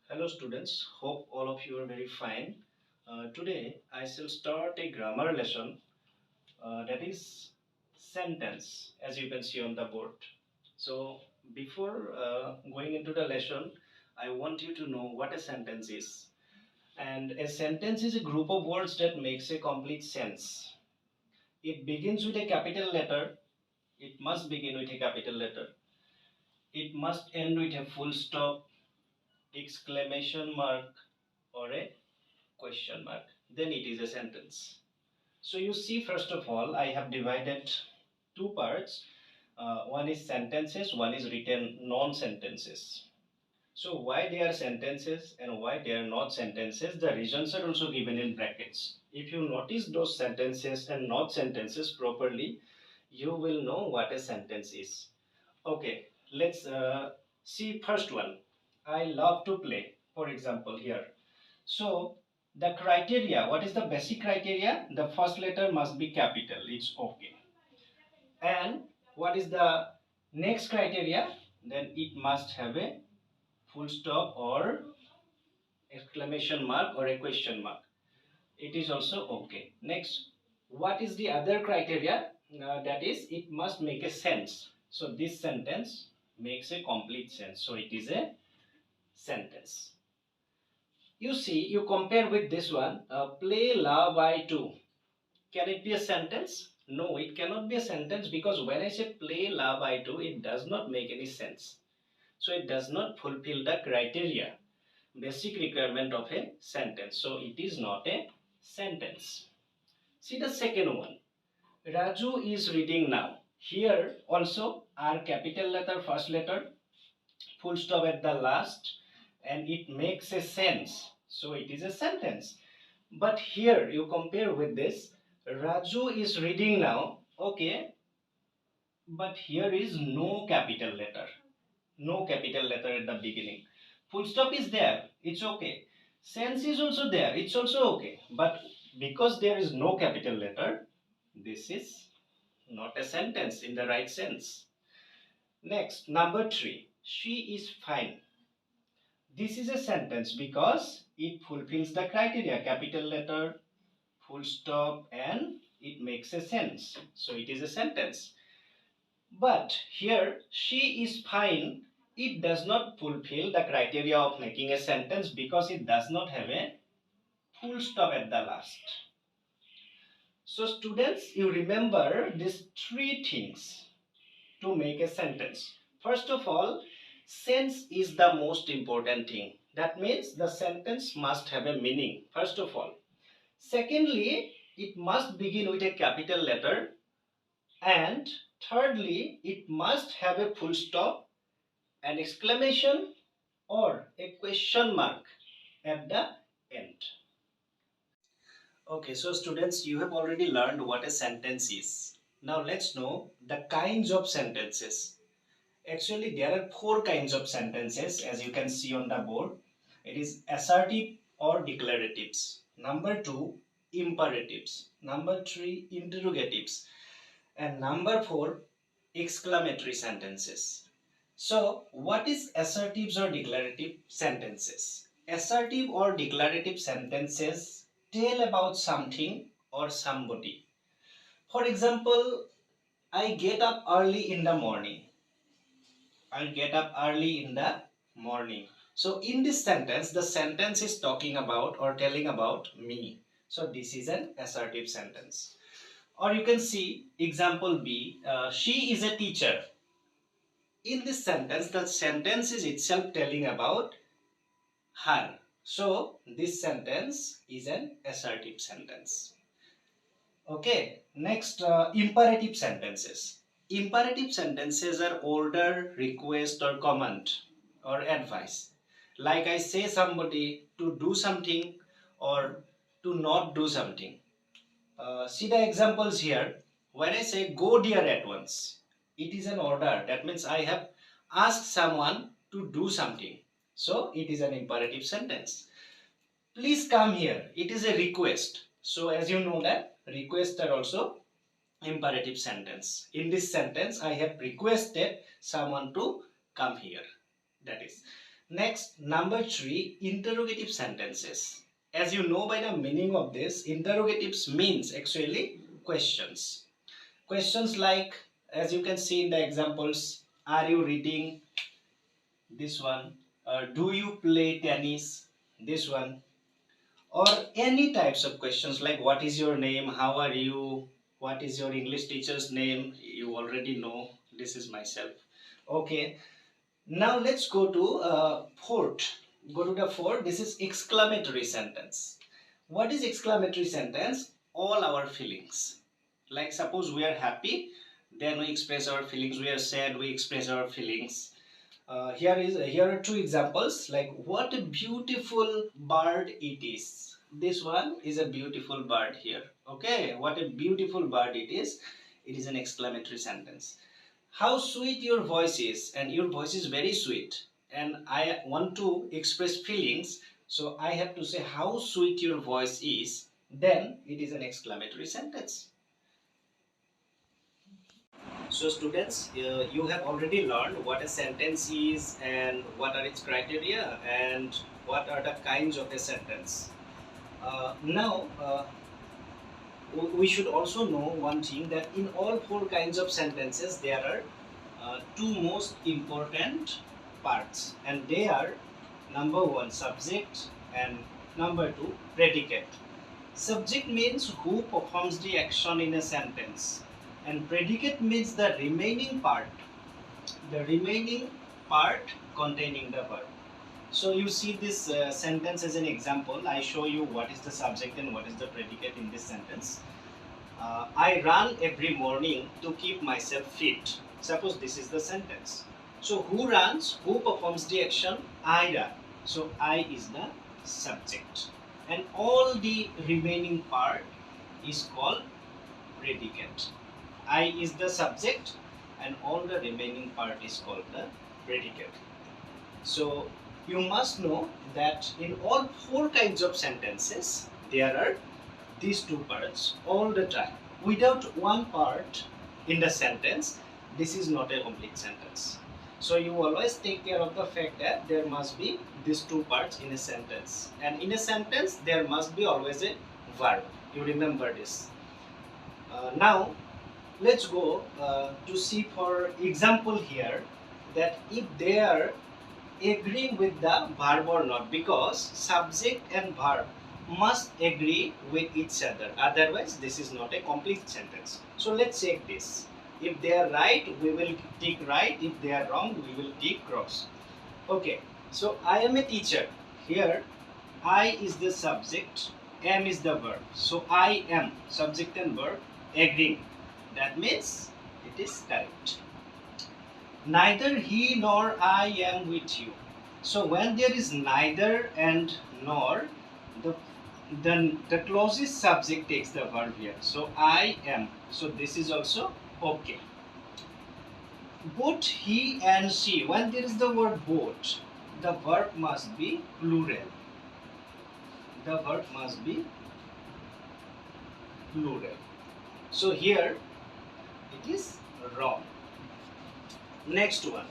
Hello students, hope all of you are very fine. Today I shall start a grammar lesson that is sentence, as you can see on the board. So before going into the lesson, I want you to know what a sentence is. And a sentence is a group of words that makes a complete sense. It begins with a capital letter. It must begin with a capital letter. It must end with a full stop, exclamation mark, or a question mark, then it is a sentence. So you see, first of all, I have divided two parts. One is sentences, one is written non-sentences. So why they are sentences and why they are not sentences, the reasons are also given in brackets. If you notice those sentences and not sentences properly, you will know what a sentence is. Okay, let's see first one. I love to play, for example, here. So the criteria, what is the basic criteria? The first letter must be capital, it's okay. And what is the next criteria? Then it must have a full stop or exclamation mark or a question mark. It is also okay. Next, what is the other criteria? That is, it must make a sense. So this sentence makes a complete sense. So it is a sentence. You see, you compare with this one, play la by 2. Can it be a sentence? No, it cannot be a sentence because when I say play la by 2, it does not make any sense. So it does not fulfill the criteria, basic requirement of a sentence. So it is not a sentence. See the second one. Raju is reading now. Here also R capital letter, first letter, full stop at the last, and it makes a sense. So it is a sentence. But here you compare with this, Raju is reading now, okay, but here is no capital letter. No capital letter at the beginning. Full stop is there, it's okay. Sense is also there, it's also okay. But because there is no capital letter, this is not a sentence in the right sense. Next, number 3. She is fine. This is a sentence because it fulfills the criteria, capital letter, full stop, and it makes a sense. So it is a sentence. But here, she is fine. It does not fulfill the criteria of making a sentence because it does not have a full stop at the last. So students, you remember these three things to make a sentence. First of all, sense is the most important thing. That means the sentence must have a meaning, first of all. Secondly, it must begin with a capital letter. And thirdly, it must have a full stop, an exclamation, or a question mark at the end. Okay, so students, you have already learned what a sentence is. Now let's know the kinds of sentences. Actually, there are four kinds of sentences as you can see on the board. It is assertive or declaratives. Number 2, imperatives. Number 3, interrogatives. And number 4, exclamatory sentences. So, what is assertive or declarative sentences? Assertive or declarative sentences tell about something or somebody. For example, I get up early in the morning. I'll get up early in the morning. So in this sentence, the sentence is talking about or telling about me. So this is an assertive sentence. Or you can see example B, she is a teacher. In this sentence, the sentence is itself telling about her. So this sentence is an assertive sentence. Okay, next imperative sentences. Imperative sentences are order, request, or command or advice. Like I say somebody to do something or to not do something. See the examples here. When I say go dear at once, it is an order. That means I have asked someone to do something. So it is an imperative sentence. Please come here. It is a request. So as you know that requests are also imperative sentence. In this sentence, I have requested someone to come here. That is. Next, number 3, interrogative sentences. As you know by the meaning of this, interrogatives means actually questions. Questions like, as you can see in the examples, are you reading? This one. Do you play tennis? This one. Or any types of questions like, what is your name? How are you? What is your English teacher's name? You already know. This is myself. Okay. Now let's go to fourth. Go to the fourth. This is exclamatory sentence. What is exclamatory sentence? All our feelings. Like suppose we are happy, then we express our feelings. We are sad, we express our feelings. Here are two examples. Like, what a beautiful bird it is. This one is a beautiful bird here. Okay, what a beautiful bird it is. It is an exclamatory sentence. How sweet your voice is, and your voice is very sweet, and I want to express feelings, so I have to say how sweet your voice is, then it is an exclamatory sentence. So students, you have already learned what a sentence is and what are its criteria and what are the kinds of a sentence. Now we should also know one thing, that in all four kinds of sentences there are two most important parts, and they are number 1 subject and number 2 predicate. Subject means who performs the action in a sentence, and predicate means the remaining part containing the verb. So you see this sentence as an example. I show you what is the subject and what is the predicate in this sentence. I run every morning to keep myself fit. Suppose this is the sentence. So who runs? Who performs the action? I run. So I is the subject. And all the remaining part is called predicate. I is the subject and all the remaining part is called the predicate. So you must know that in all four kinds of sentences there are these two parts all the time. Without one part in the sentence, this is not a complete sentence. So you always take care of the fact that there must be these two parts in a sentence, and in a sentence there must be always a verb. You remember this. Now let's go to see for example here, that if they are agreeing with the verb or not, because subject and verb must agree with each other, otherwise this is not a complete sentence. So let's check this. If they are right, we will tick right. If they are wrong, we will tick cross. Okay, so I am a teacher. Here I is the subject, am is the verb. So I am, subject and verb agreeing, that means it is correct. Neither he nor I am with you. So when there is neither and nor, the closest subject takes the verb here. So I am. So this is also okay. Both he and she. When there is the word both, the verb must be plural. The verb must be plural. So here it is wrong. Next one.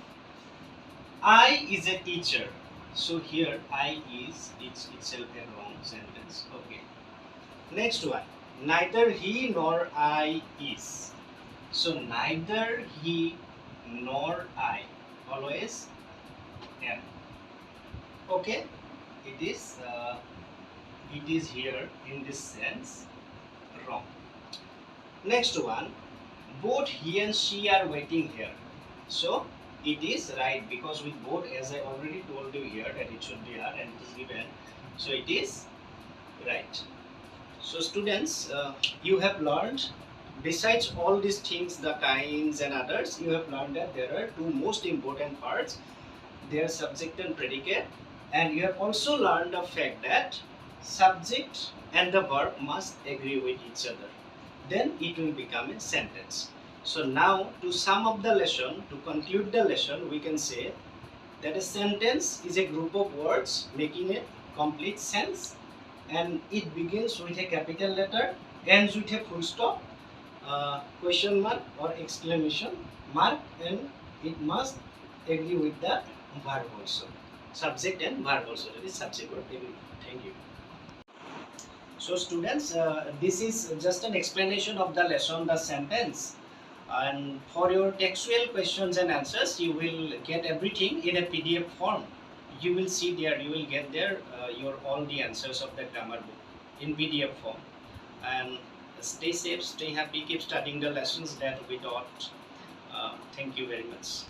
I is a teacher. So here I is itself a wrong sentence. Okay. Next one. Neither he nor I is. So neither he nor I. Always am. Okay. It is here in this sense wrong. Next one. Both he and she are waiting here. So it is right, because with both, as I already told you here, that it should be are and it is given. So it is right. So students, you have learned, besides all these things, the kinds and others, you have learned that there are two most important parts. They are subject and predicate, and you have also learned the fact that subject and the verb must agree with each other. Then it will become a sentence. So now, to sum up the lesson, to conclude the lesson, we can say that a sentence is a group of words making a complete sense, and it begins with a capital letter, ends with a full stop, question mark or exclamation mark, and it must agree with the verb also. subject and verb also, that is subject verb. Thank you. So students, this is just an explanation of the lesson, the sentence. And for your textual questions and answers, you will get everything in a PDF form. You will see there, you will get there your all the answers of the grammar book in PDF form. And stay safe, stay happy, keep studying the lessons that we taught. Thank you very much.